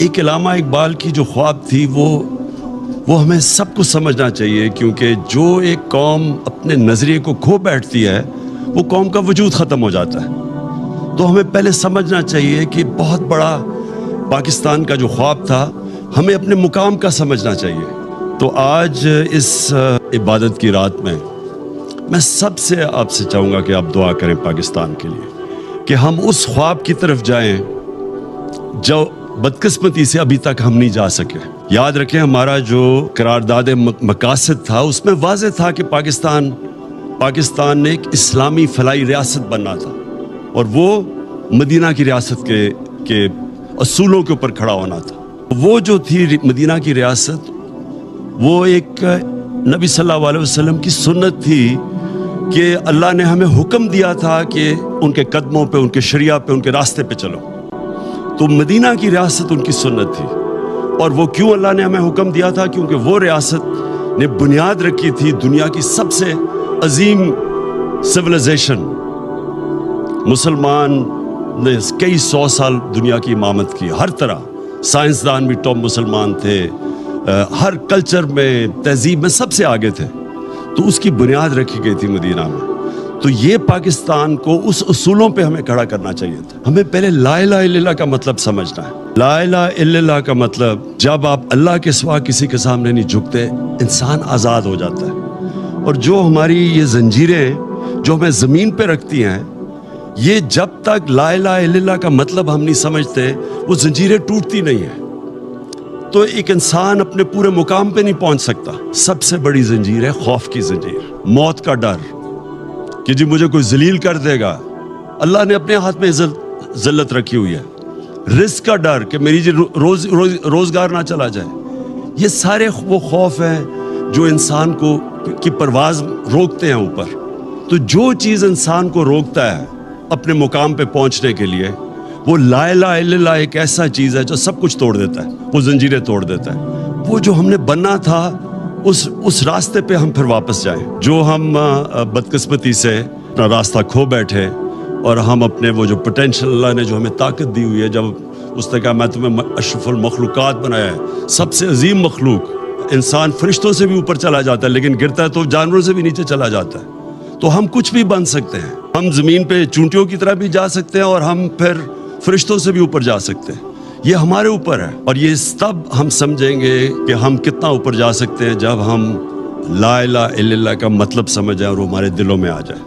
ایک علامہ اقبال کی جو خواب تھی وہ ہمیں سب کو سمجھنا چاہیے، کیونکہ جو ایک قوم اپنے نظریے کو کھو بیٹھتی ہے وہ قوم کا وجود ختم ہو جاتا ہے۔ تو ہمیں پہلے سمجھنا چاہیے کہ بہت بڑا پاکستان کا جو خواب تھا ہمیں اپنے مقام کا سمجھنا چاہیے۔ تو آج اس عبادت کی رات میں سب سے آپ سے چاہوں گا کہ آپ دعا کریں پاکستان کے لیے، کہ ہم اس خواب کی طرف جائیں جو بدقسمتی سے ابھی تک ہم نہیں جا سکے۔ یاد رکھیں، ہمارا جو قرارداد مقاصد تھا اس میں واضح تھا کہ پاکستان نے ایک اسلامی فلاحی ریاست بننا تھا، اور وہ مدینہ کی ریاست کے اصولوں کے اوپر کھڑا ہونا تھا۔ وہ جو تھی مدینہ کی ریاست، وہ ایک نبی صلی اللہ علیہ وسلم کی سنت تھی کہ اللہ نے ہمیں حکم دیا تھا کہ ان کے قدموں پہ، ان کے شریعہ پہ، ان کے راستے پہ چلو۔ تو مدینہ کی ریاست ان کی سنت تھی، اور وہ کیوں اللہ نے ہمیں حکم دیا تھا؟ کیونکہ وہ ریاست نے بنیاد رکھی تھی دنیا کی سب سے عظیم سویلائزیشن۔ مسلمان نے کئی سو سال دنیا کی امامت کی، ہر طرح سائنسدان بھی ٹاپ مسلمان تھے، ہر کلچر میں، تہذیب میں سب سے آگے تھے۔ تو اس کی بنیاد رکھی گئی تھی مدینہ میں۔ تو یہ پاکستان کو اس اصولوں پہ ہمیں کھڑا کرنا چاہیے تھا۔ ہمیں پہلے لا الہ الا اللہ کا مطلب سمجھنا ہے۔ لا الہ الا اللہ کا مطلب، جب آپ اللہ کے سوا کسی کے سامنے نہیں جھکتے، انسان آزاد ہو جاتا ہے۔ اور جو ہماری یہ زنجیریں جو ہمیں زمین پہ رکھتی ہیں، یہ جب تک لا الہ الا اللہ کا مطلب ہم نہیں سمجھتے، وہ زنجیریں ٹوٹتی نہیں ہیں۔ تو ایک انسان اپنے پورے مقام پہ نہیں پہنچ سکتا۔ سب سے بڑی زنجیر ہے خوف کی زنجیر، موت کا ڈر کہ جی مجھے کوئی ذلیل کر دے گا۔ اللہ نے اپنے ہاتھ میں ذلت رکھی ہوئی ہے۔ رزق کا ڈر کہ میری جی روزگار نہ چلا جائے۔ یہ سارے وہ خوف ہیں جو انسان کو کی پرواز روکتے ہیں اوپر۔ تو جو چیز انسان کو روکتا ہے اپنے مقام پہ پہنچنے کے لیے، وہ لا الہ الا اللہ ایک ایسا چیز ہے جو سب کچھ توڑ دیتا ہے، وہ زنجیریں توڑ دیتا ہے۔ وہ جو ہم نے بننا تھا، اس راستے پہ ہم پھر واپس جائیں۔ جو ہم بدقسمتی سے اپنا راستہ کھو بیٹھے، اور ہم اپنے وہ جو پوٹینشل اللہ نے جو ہمیں طاقت دی ہوئی ہے، جب اس نے کہا میں تمہیں اشرف المخلوقات بنایا ہے، سب سے عظیم مخلوق، انسان فرشتوں سے بھی اوپر چلا جاتا ہے لیکن گرتا ہے تو جانوروں سے بھی نیچے چلا جاتا ہے۔ تو ہم کچھ بھی بن سکتے ہیں، ہم زمین پہ چونٹیوں کی طرح بھی جا سکتے ہیں، اور ہم پھر فرشتوں سے بھی اوپر جا سکتے ہیں۔ یہ ہمارے اوپر ہے، اور یہ تب ہم سمجھیں گے کہ ہم کتنا اوپر جا سکتے ہیں جب ہم لا الہ الا اللہ کا مطلب سمجھیں اور وہ ہمارے دلوں میں آ جائے۔